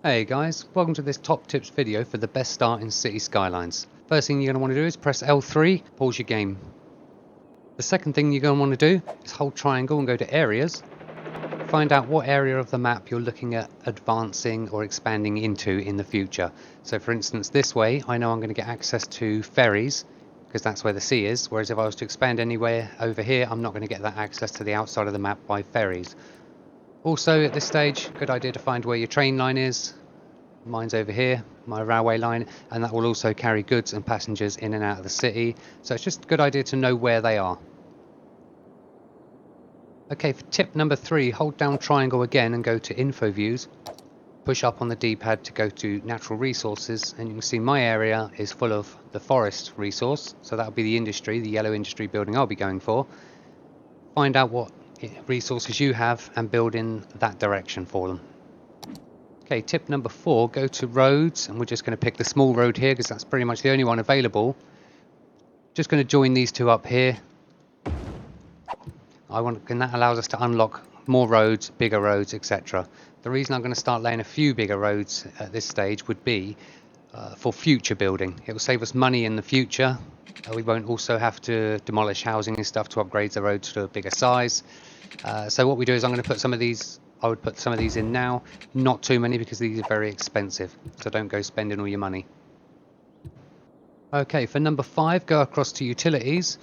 Hey guys, welcome to this top tips video for the best start in Cities Skylines. First thing you're going to want to do is press L3, pause your game. The second thing you're going to want to do is hold triangle and go to areas. Find out what area of the map you're looking at advancing or expanding into in the future. So for instance, this way I know I'm going to get access to ferries because that's where the sea is, whereas if I was to expand anywhere over here, I'm not going to get that access to the outside of the map by ferries. Also at this stage, good idea to find where your train line is. Mine's over here, my railway line, and that will also carry goods and passengers in and out of the city, so it's just a good idea to know where they are. Okay, for tip number 3, hold down triangle again and go to info views. Push up on the D-pad to go to natural resources, and you can see my area is full of the forest resource, so that'll be the industry, the yellow industry building I'll be going for. Find out what resources you have and build in that direction for them. Okay, tip number 4, go to roads, and we're just going to pick the small road here because that's pretty much the only one available. Just going to join these two up here. And that allows us to unlock more roads, bigger roads, etc. The reason I'm going to start laying a few bigger roads at this stage would be for future building. It will save us money in the future. We won't also have to demolish housing and stuff to upgrade the roads to a bigger size. So what we do is I would put some of these in now, not too many because these are very expensive, so don't go spending all your money. Okay, for number 5, go across to utilities.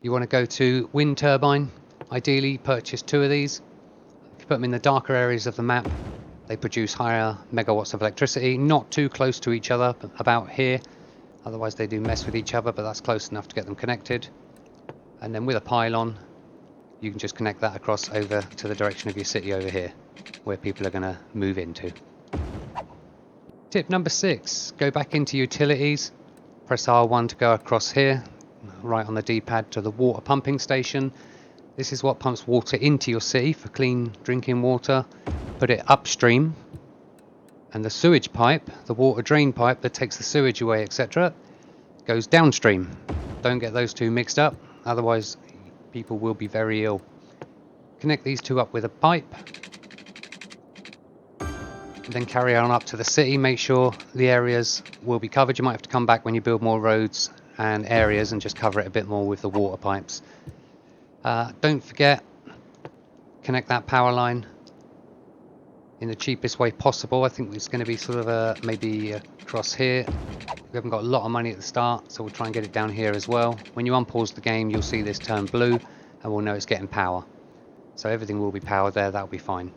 You want to go to wind turbine, ideally purchase 2 of these. If you put them in the darker areas of the map, they produce higher megawatts of electricity, not too close to each other, but about here, otherwise they do mess with each other, but that's close enough to get them connected. And then with a pylon, you can just connect that across over to the direction of your city over here, where people are going to move into. Tip number 6, go back into utilities, press R1 to go across here, right on the D-pad to the water pumping station. This is what pumps water into your city for clean drinking water. Put it upstream, and the sewage pipe, the water drain pipe that takes the sewage away, etc., goes downstream. Don't get those two mixed up, otherwise people will be very ill. Connect these two up with a pipe, and then carry on up to the city. Make sure the areas will be covered. You might have to come back when you build more roads and areas and just cover it a bit more with the water pipes. Don't forget, connect that power line in the cheapest way possible. I think it's going to be sort of maybe across here. We haven't got a lot of money at the start, so we'll try and get it down here as well. When you unpause the game, you'll see this turn blue, and we'll know it's getting power. So everything will be powered there, that'll be fine.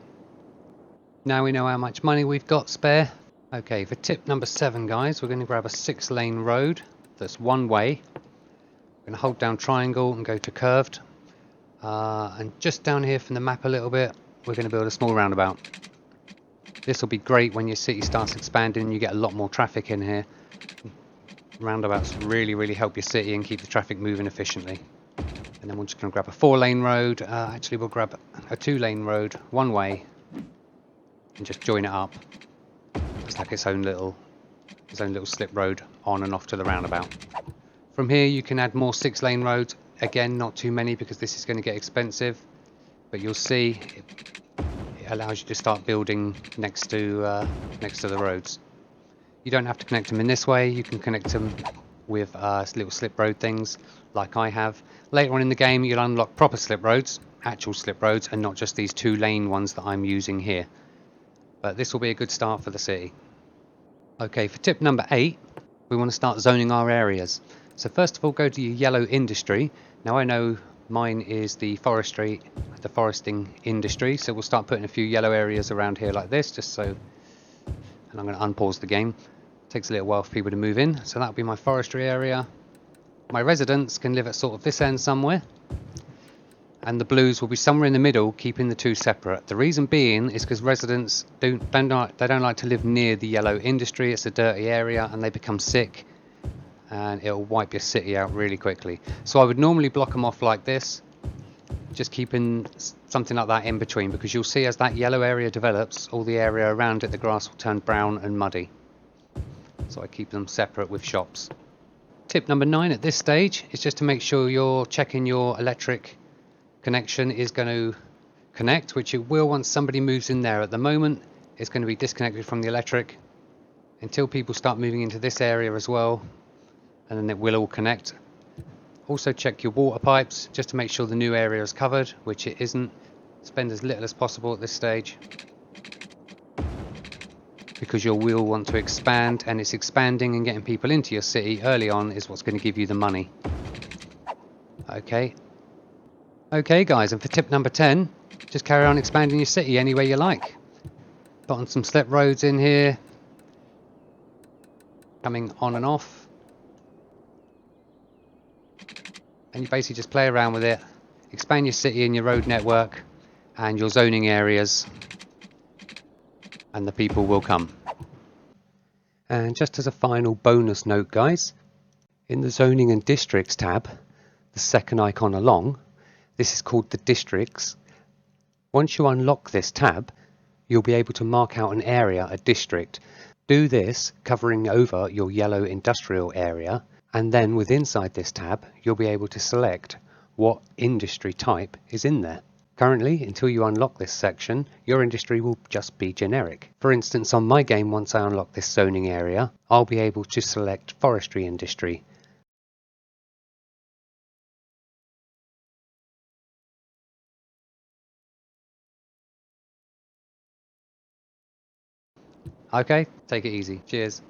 Now we know how much money we've got spare. Okay, for tip number 7, guys, we're going to grab a 6-lane road that's one way. We're going to hold down triangle and go to curved. And just down here from the map a little bit, we're going to build a small roundabout. This will be great when your city starts expanding and you get a lot more traffic in here. Roundabouts really help your city and keep the traffic moving efficiently. And then we're just going to grab a 4-lane road. Actually, we'll grab a 2-lane road, one way, and just join it up. It's like its own little slip road on and off to the roundabout. From here, you can add more 6-lane roads. Again, not too many because this is going to get expensive. But you'll see it allows you to start building next to the roads. You don't have to connect them in this way. You can connect them with little slip road things like I have. Later on in the game, you'll unlock proper slip roads, actual slip roads, and not just these 2-lane ones that I'm using here. But this will be a good start for the city. Okay, for tip number 8, we want to start zoning our areas. So first of all, go to your yellow industry. Now I know mine is the foresting industry, so we'll start putting a few yellow areas around here like this, just so. And I'm going to unpause the game. It takes a little while for people to move in, so that'll be my forestry area. My residents can live at sort of this end somewhere, and the blues will be somewhere in the middle, keeping the two separate. The reason being is because residents don't like to live near the yellow industry. It's a dirty area and they become sick, and it'll wipe your city out really quickly. So I would normally block them off like this, just keeping something like that in between, because you'll see as that yellow area develops, all the area around it, the grass will turn brown and muddy. So I keep them separate with shops. Tip number 9 at this stage is just to make sure you're checking your electric connection is going to connect, which it will once somebody moves in there. At the moment It's going to be disconnected from the electric until people start moving into this area as well, and then it will all connect. Also check your water pipes just to make sure the new area is covered, which it isn't. Spend as little as possible at this stage, because you will want to expand, and it's expanding and getting people into your city early on is what's going to give you the money. Okay guys, and for tip number 10, just carry on expanding your city any way you like. Put on some slip roads in here, coming on and off, and you basically just play around with it, expand your city and your road network and your zoning areas, and the people will come. And just as a final bonus note guys, in the zoning and districts tab, the second icon along, this is called the districts. Once you unlock this tab, you'll be able to mark out an area, a district. Do this covering over your yellow industrial area, and then within inside this tab you'll be able to select what industry type is in there. Currently, until you unlock this section, your industry will just be generic. For instance, on my game, once I unlock this zoning area, I'll be able to select forestry industry. Okay, take it easy. Cheers.